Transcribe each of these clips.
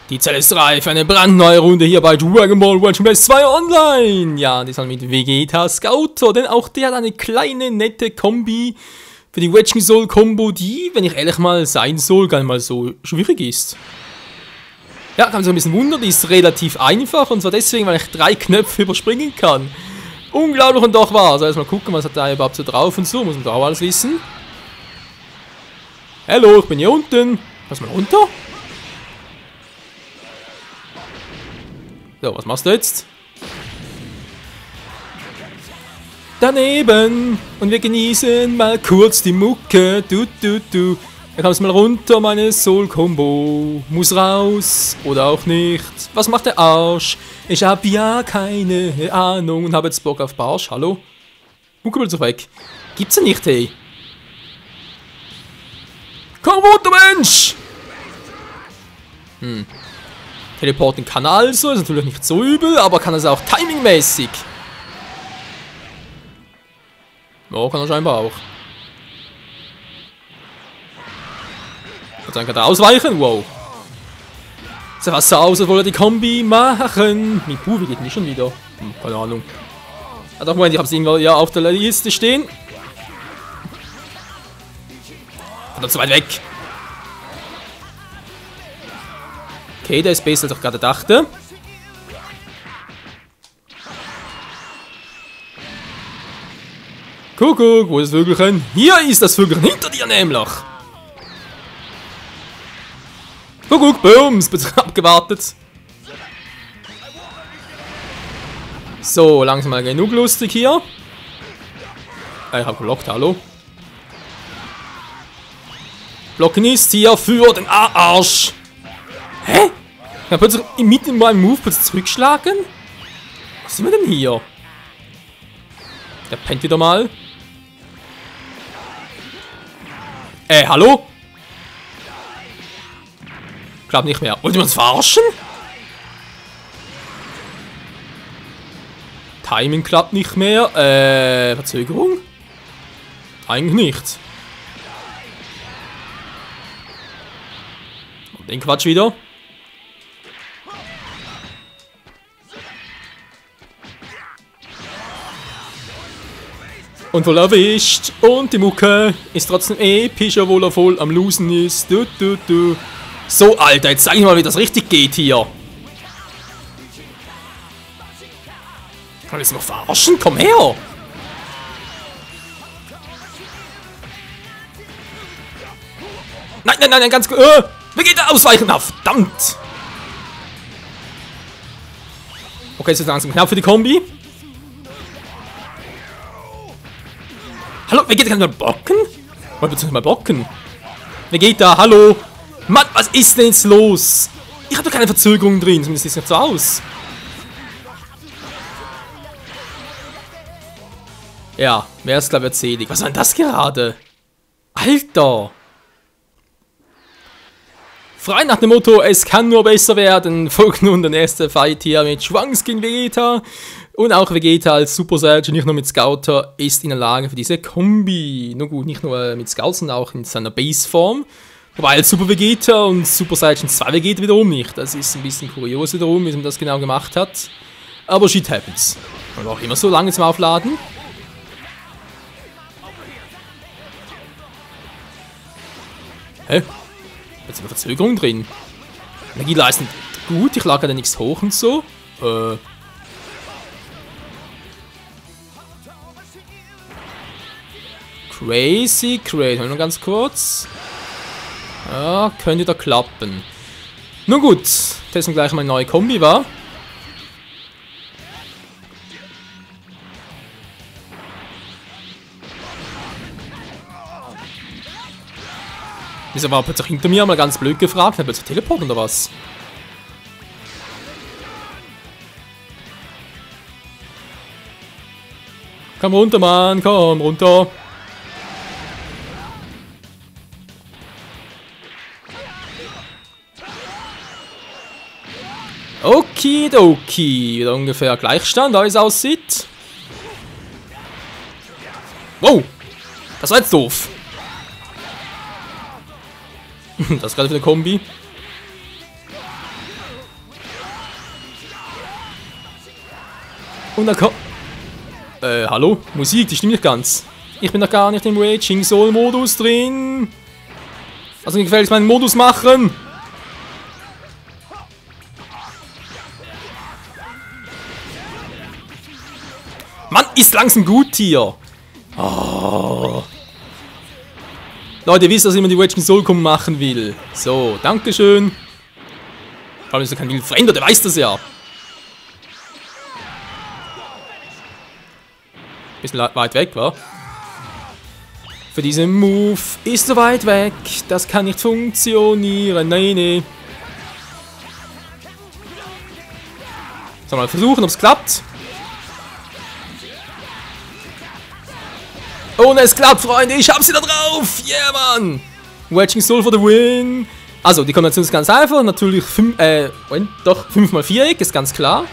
Die Zeit ist reif für eine brandneue Runde hier bei Dragon Ball World Best 2 Online. Ja, diesmal mit Vegeta Scouter, denn auch der hat eine kleine, nette Kombi für die Wedge Soul Combo, die, wenn ich ehrlich mal sein soll, gar nicht mal so schwierig ist. Ja, kann man sich ein bisschen wundern, die ist relativ einfach und zwar deswegen, weil ich 3 Knöpfe überspringen kann. Unglaublich und doch wahr. Also erstmal gucken, was hat da überhaupt so drauf und so, muss man da auch alles wissen. Hallo, ich bin hier unten. Lass mal runter. So, was machst du jetzt? Daneben. Und wir genießen mal kurz die Mucke. Du. Da kommst mal runter, meine Soul-Combo. Muss raus. Oder auch nicht. Was macht der Arsch? Ich hab ja keine Ahnung und habe jetzt Bock auf Barsch. Hallo? Mucke will doch weg. Gibt's ja nicht, hey. Komm runter, Mensch! Teleporten kann also, ist natürlich nicht so übel, aber kann es auch timingmäßig. Oh, kann er scheinbar auch. Und dann kann er ausweichen, wow. Sieht fast so aus, als wollte er die Kombi machen. Mit wie geht nicht schon wieder? Keine Ahnung. Ah, doch, Moment, ich hab's irgendwo ja auf der Liste stehen. Hat er zu weit weg. Okay, der ist besser, als ich gerade dachte. Kuckuck, wo ist das Vögelchen? Hier ist das Vögelchen, hinter dir nämlich. Kuckuck, bums, bin abgewartet. So, langsam mal genug lustig hier. Ich hab gelockt, hallo. Blocken ist hier für den Arsch. Hä? Kann ich plötzlich mitten in meinem Move plötzlich zurückschlagen? Was sind wir denn hier? Der pennt wieder mal. Hallo? Klappt nicht mehr. Wollt ihr uns verarschen? Timing klappt nicht mehr. Verzögerung? Eigentlich nicht. Und den Quatsch wieder. Und voll erwischt. Und die Mucke ist trotzdem episch, obwohl er voll am Losen ist. Du. So, Alter, jetzt zeig ich mal, wie das richtig geht hier. Kann ich das noch verarschen? Komm her! Nein, ganz gut. Wie geht der ausweichen? Na, verdammt! Okay, jetzt ist langsam knapp für die Kombi. Hallo, Vegeta kann mal blocken? Wollt ihr mal blocken? Vegeta, hallo? Mann, was ist denn jetzt los? Ich habe doch keine Verzögerung drin, zumindest sieht es nicht so aus. Ja, wer ist glaube ich erzählig? Was war denn das gerade? Alter! Frei nach dem Motto, es kann nur besser werden, folgt nun der nächste Fight hier mit Schwanks gegen Vegeta. Und auch Vegeta als Super Saiyan, nicht nur mit Scouter, ist in der Lage für diese Kombi. Nur gut, nicht nur mit Scout, sondern auch in seiner Baseform. Wobei als Super Vegeta und Super Saiyan 2 Vegeta wiederum nicht. Das ist ein bisschen kurios wiederum, wie man das genau gemacht hat. Aber shit happens. Und auch immer so lange zum Aufladen. Hä? Jetzt ist eine Verzögerung drin. Energieleistung gut, ich lag ja nichts hoch und so. Crazy. Nur ganz kurz. Ja, könnte da klappen. Nun gut, testen gleich mal eine neue Kombi, war. Wieso war plötzlich hinter mir mal ganz blöd gefragt? Hat plötzlich Teleport oder was? Komm runter, Mann, komm runter. Okidoki. Wieder ungefähr Gleichstand, wie es aussieht. Wow! Das war jetzt doof. Das ist gerade für eine Kombi. Und dann kommt... hallo? Musik, die stimmt nicht ganz. Ich bin doch gar nicht im Raging Soul Modus drin. Also mir gefällt es meinen Modus machen. Mann, ist langsam gut hier. Oh. Leute, ihr wisst, dass ich immer die Raging Soul machen will. So, dankeschön. Vor allem ist da kein Will Fremder, der weiß das ja. Bisschen weit weg, wa? Für diesen Move ist so weit weg. Das kann nicht funktionieren. Nein, nee. Sollen wir mal versuchen, ob es klappt? Und es klappt, Freunde. Ich hab sie da drauf. Yeah, Mann. Raging Soul for the win. Also, die Kombination ist ganz einfach. Natürlich 5x Viereck, ist ganz klar.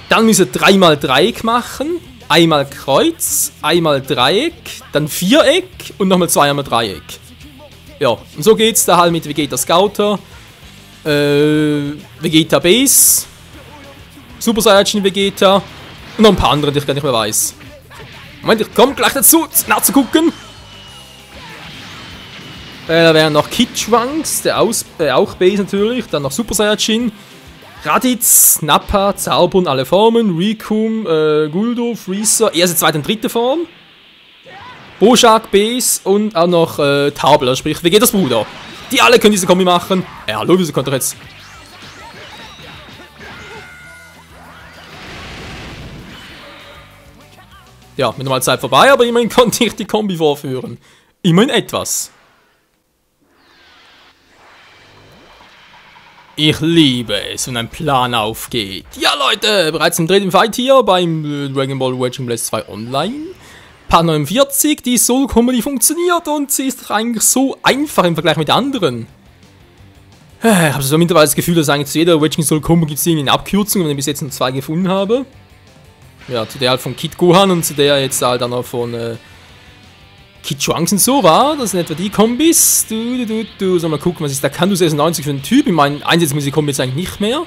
Dann müssen wir 3x Dreieck machen. Einmal Kreuz, einmal Dreieck, dann Viereck und nochmal 2x Dreieck. Ja, und so geht's da halt mit Vegeta Scouter, Vegeta Base, Super Saiyajin Vegeta und noch ein paar andere, die ich gar nicht mehr weiß. Moment, ich komme gleich dazu, nachzugucken. Da wären noch Kid Trunks, der auch Base natürlich, dann noch Super Saiyajin. Raditz, Nappa, Zaubern, alle Formen, Rikum, Guldo, Freezer, erste, zweite und dritte Form. Bojack, Base und auch noch Tabler, sprich Vegetas Bruder. Die alle können diese Kombi machen. Hallo, wieso konnte ich jetzt... Ja, mit der Zeit vorbei, aber immerhin konnte ich die Kombi vorführen. Immerhin etwas. Ich liebe es, wenn ein Plan aufgeht. Ja, Leute, bereits im dritten Fight hier beim Dragon Ball Raging Blast 2 Online. Part 49, die Soul-Kombi funktioniert und sie ist doch eigentlich so einfach im Vergleich mit anderen. Ich habe so mittlerweile das Gefühl, dass eigentlich zu jeder Raging Soul-Kombi gibt es irgendwie eine Abkürzung, wenn ich bis jetzt nur 2 gefunden habe. Ja, zu der halt von Kid Gohan und zu der jetzt halt dann noch von Kid Trunks und so war. Das sind etwa die Kombis. Soll mal gucken, was ist der Kanto 96 für ein Typ. Ich meine, einsetzen muss die Kombi jetzt eigentlich nicht mehr.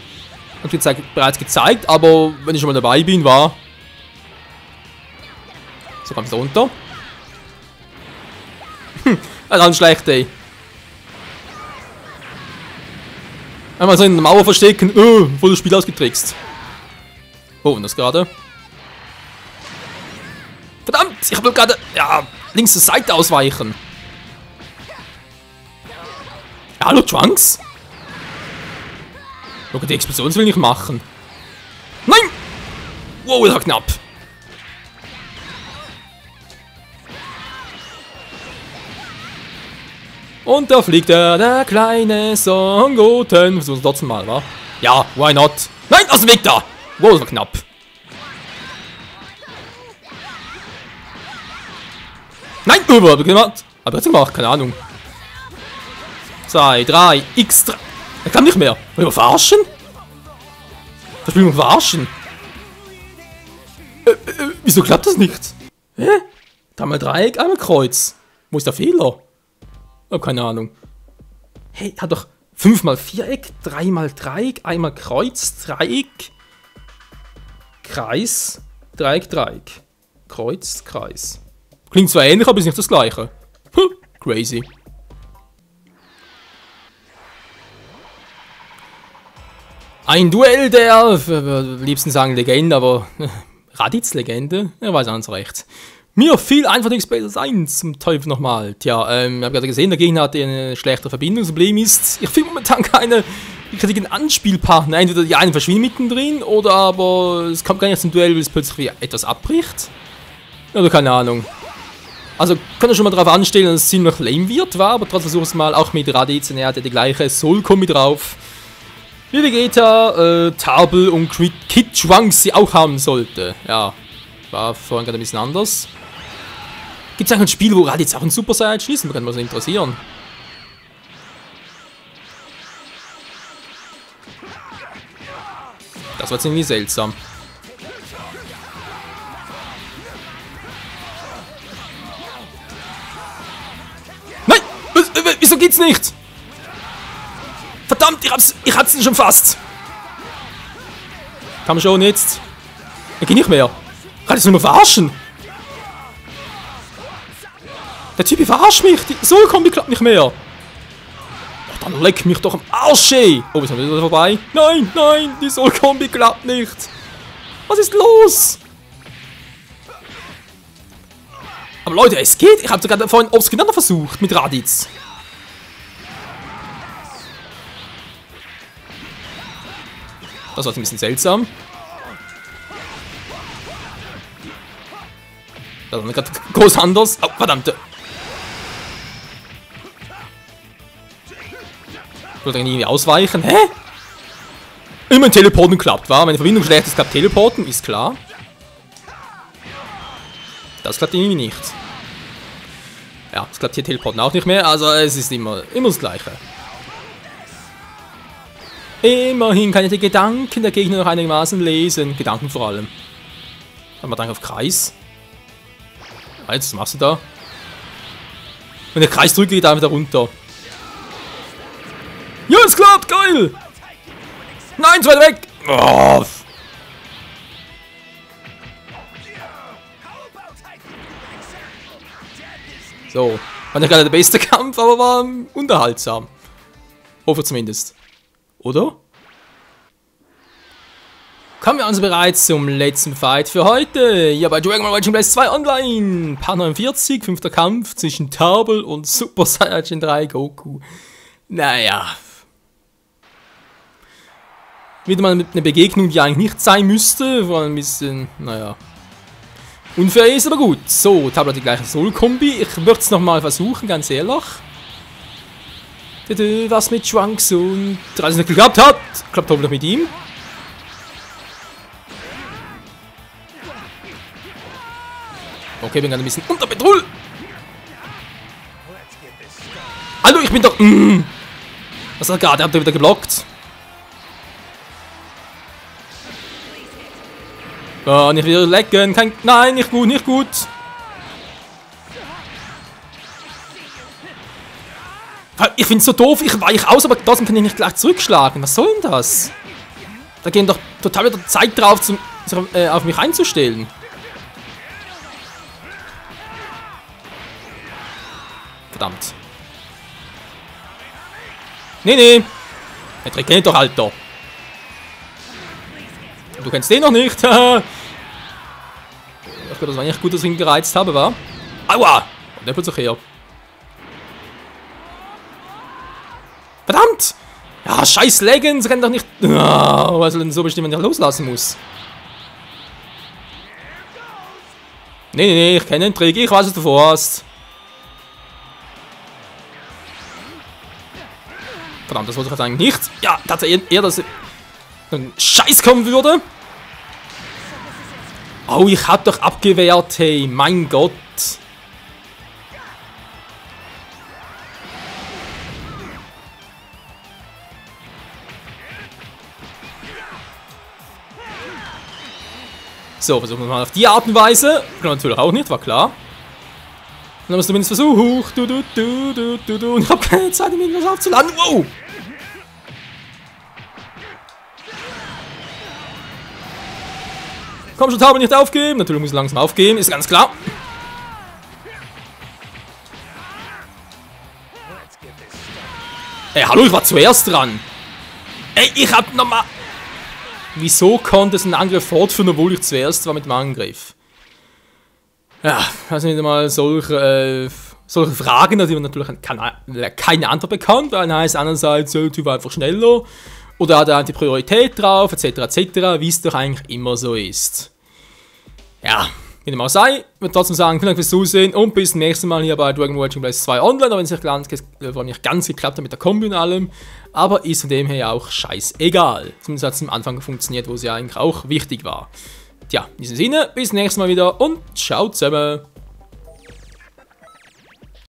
Hab ich bereits gezeigt, aber wenn ich schon mal dabei bin, war. So kommst du runter. Dann schlecht, ey. Einmal so in der Mauer verstecken, voll das Spiel ausgetrickst. Oh, und das gerade. Verdammt, ich habe gerade, ja, links zur Seite ausweichen. Ja, hallo, Trunks? Look, die Explosion will ich machen. Nein! Wow, das war knapp. Und da fliegt der kleine Son Goten. Versuchen wir trotzdem mal, wa? Ja, why not? Nein, aus dem Weg da! Wow, das war knapp. Nein, hab ich gemacht. Aber jetzt gemacht, keine Ahnung. 2, 3, X3. Er kann nicht mehr. Wollen wir verarschen? Das Spiel verarschen. Wieso klappt das nicht? Hä? Einmal Dreieck, einmal Kreuz. Wo ist der Fehler? Oh, keine Ahnung. Hey, hat doch 5x Viereck, 3x Dreieck, einmal Kreuz, Dreieck, Kreis, Dreieck, Dreieck. Kreuz, Kreis. Klingt zwar ähnlich, aber ist nicht das gleiche. Crazy. Ein Duell der, am liebsten sagen Legende, aber Raditz Legende, er weiß auch nicht so recht. Mir fiel einfach nichts besser als 1, zum Teufel nochmal. Tja, ich habe gerade gesehen, der Gegner hat eine schlechte Verbindung. Das Problem ist, ich finde momentan keine richtigen Anspielpartner. Entweder die einen verschwinden mittendrin, oder aber es kommt gar nicht zum Duell, weil es plötzlich etwas abbricht. Oder keine Ahnung. Also, kann ich schon mal darauf anstellen, dass es ziemlich lame wird, war, aber trotzdem versuche ich es mal auch mit Raditz, und er hatte die gleiche Soul-Kombi drauf. Wie Vegeta, Tarbell und Kid Trunks sie auch haben sollte. Ja, war vorhin gerade ein bisschen anders. Gibt es eigentlich ein Spiel, wo Raditz auch ein Super Saiyajin ist? Das kann mich so interessieren. Das war jetzt irgendwie seltsam. Nein! Wieso geht's nicht? Verdammt, ich hab's schon fast. Kann man schon jetzt. Er geht nicht mehr. Kann ich es nur verarschen? Der Typ verarscht mich. Die Soul-Kombi klappt nicht mehr. Oh, dann leck mich doch am Arsch, ey. Oh, wir sind wieder vorbei. Nein, nein, die Soul-Kombi klappt nicht. Was ist los? Aber Leute, es geht. Ich habe sogar vorhin aufs Gegeneinander versucht mit Raditz. Das war ein bisschen seltsam. Das war gerade groß anders. Oh, verdammte. Ich wollte irgendwie ausweichen. Hä? Immer ein Teleporten klappt, wa? Wenn die Verbindung schlecht ist, klappt Teleporten, ist klar. Das klappt irgendwie nicht. Ja, es klappt hier Teleporten auch nicht mehr, also es ist immer das Gleiche. Immerhin kann ich die Gedanken der Gegner noch einigermaßen lesen. Gedanken vor allem. Dann mal auf Kreis. Was machst du da? Wenn der Kreis drücke, geht er einfach da runter. Ja, es klappt, geil! Nein, zu weit weg! Oh. So, war nicht gerade der beste Kampf, aber war unterhaltsam. Hoffe zumindest. Oder? Kommen wir also bereits zum letzten Fight für heute. Ja, bei Dragon Ball Legend Blast 2 Online. Part 49, 5. Kampf zwischen Turble und Super Saiyajin 3 Goku. Naja. Wieder mal eine Begegnung, die eigentlich nicht sein müsste. Vor allem ein bisschen, naja. Unfair ist, aber gut. So, Turble hat die gleiche Soul-Kombi. Ich würde es nochmal versuchen, ganz ehrlich. Was mit Trunks und 30 nicht geklappt hat. Klappt hoffentlich mit ihm. Okay, bin gerade ein bisschen unter Betrug. Hallo, ich bin doch. Was hat er gerade? Er hat wieder geblockt. Oh, nicht wieder lecken. Nein, nicht gut, nicht gut. Ich find's so doof, ich weiche aus, aber trotzdem kann ich nicht gleich zurückschlagen. Was soll denn das? Da gehen doch total wieder Zeit drauf, auf mich einzustellen. Verdammt. Nee. Der Trick kennt doch, Alter. Du kennst den noch nicht. Ich glaube, das war nicht gut, dass ich ihn gereizt habe, wa? Aua! Und der plötzlich her. Verdammt! Ja, scheiß Legends, rennt doch nicht. Oh, was soll denn so bestimmen, wenn ich loslassen muss? Nee, ich kenne den Trick, ich weiß, was du vorhast. Verdammt, das wollte ich jetzt eigentlich nicht. Ja, tatsächlich eher, dass ein Scheiß kommen würde. Oh, ich hab doch abgewehrt, hey, mein Gott. So, versuchen wir mal auf die Art und Weise. Natürlich auch nicht, war klar. Dann haben wir es zumindest versucht. Und ich habe keine Zeit, um irgendwas aufzuladen. Wow! Komm schon, Taube, nicht aufgeben. Natürlich muss ich langsam aufgeben, ist ganz klar. Ey, hallo, ich war zuerst dran. Ey, ich hab nochmal... Wieso konnte es einen Angriff fortführen, obwohl ich zuerst war mit dem Angriff? Ja, also nicht mal solche Fragen, die man natürlich keine Antwort bekommt, weil heißt einerseits, der Typ war einfach schneller oder hat er die Priorität drauf, etc., wie es doch eigentlich immer so ist. Ja, wie dem auch sei, ich würde trotzdem sagen, vielen Dank fürs Zusehen und bis zum nächsten Mal hier bei Dragon Ball Legend Blast 2 Online, auch wenn es nicht ganz geklappt hat mit der Kombi und allem, aber ist von dem her auch scheißegal. Zumindest hat es am Anfang funktioniert, wo es ja eigentlich auch wichtig war. Tja, in diesem Sinne, bis zum nächsten Mal wieder und ciao zusammen.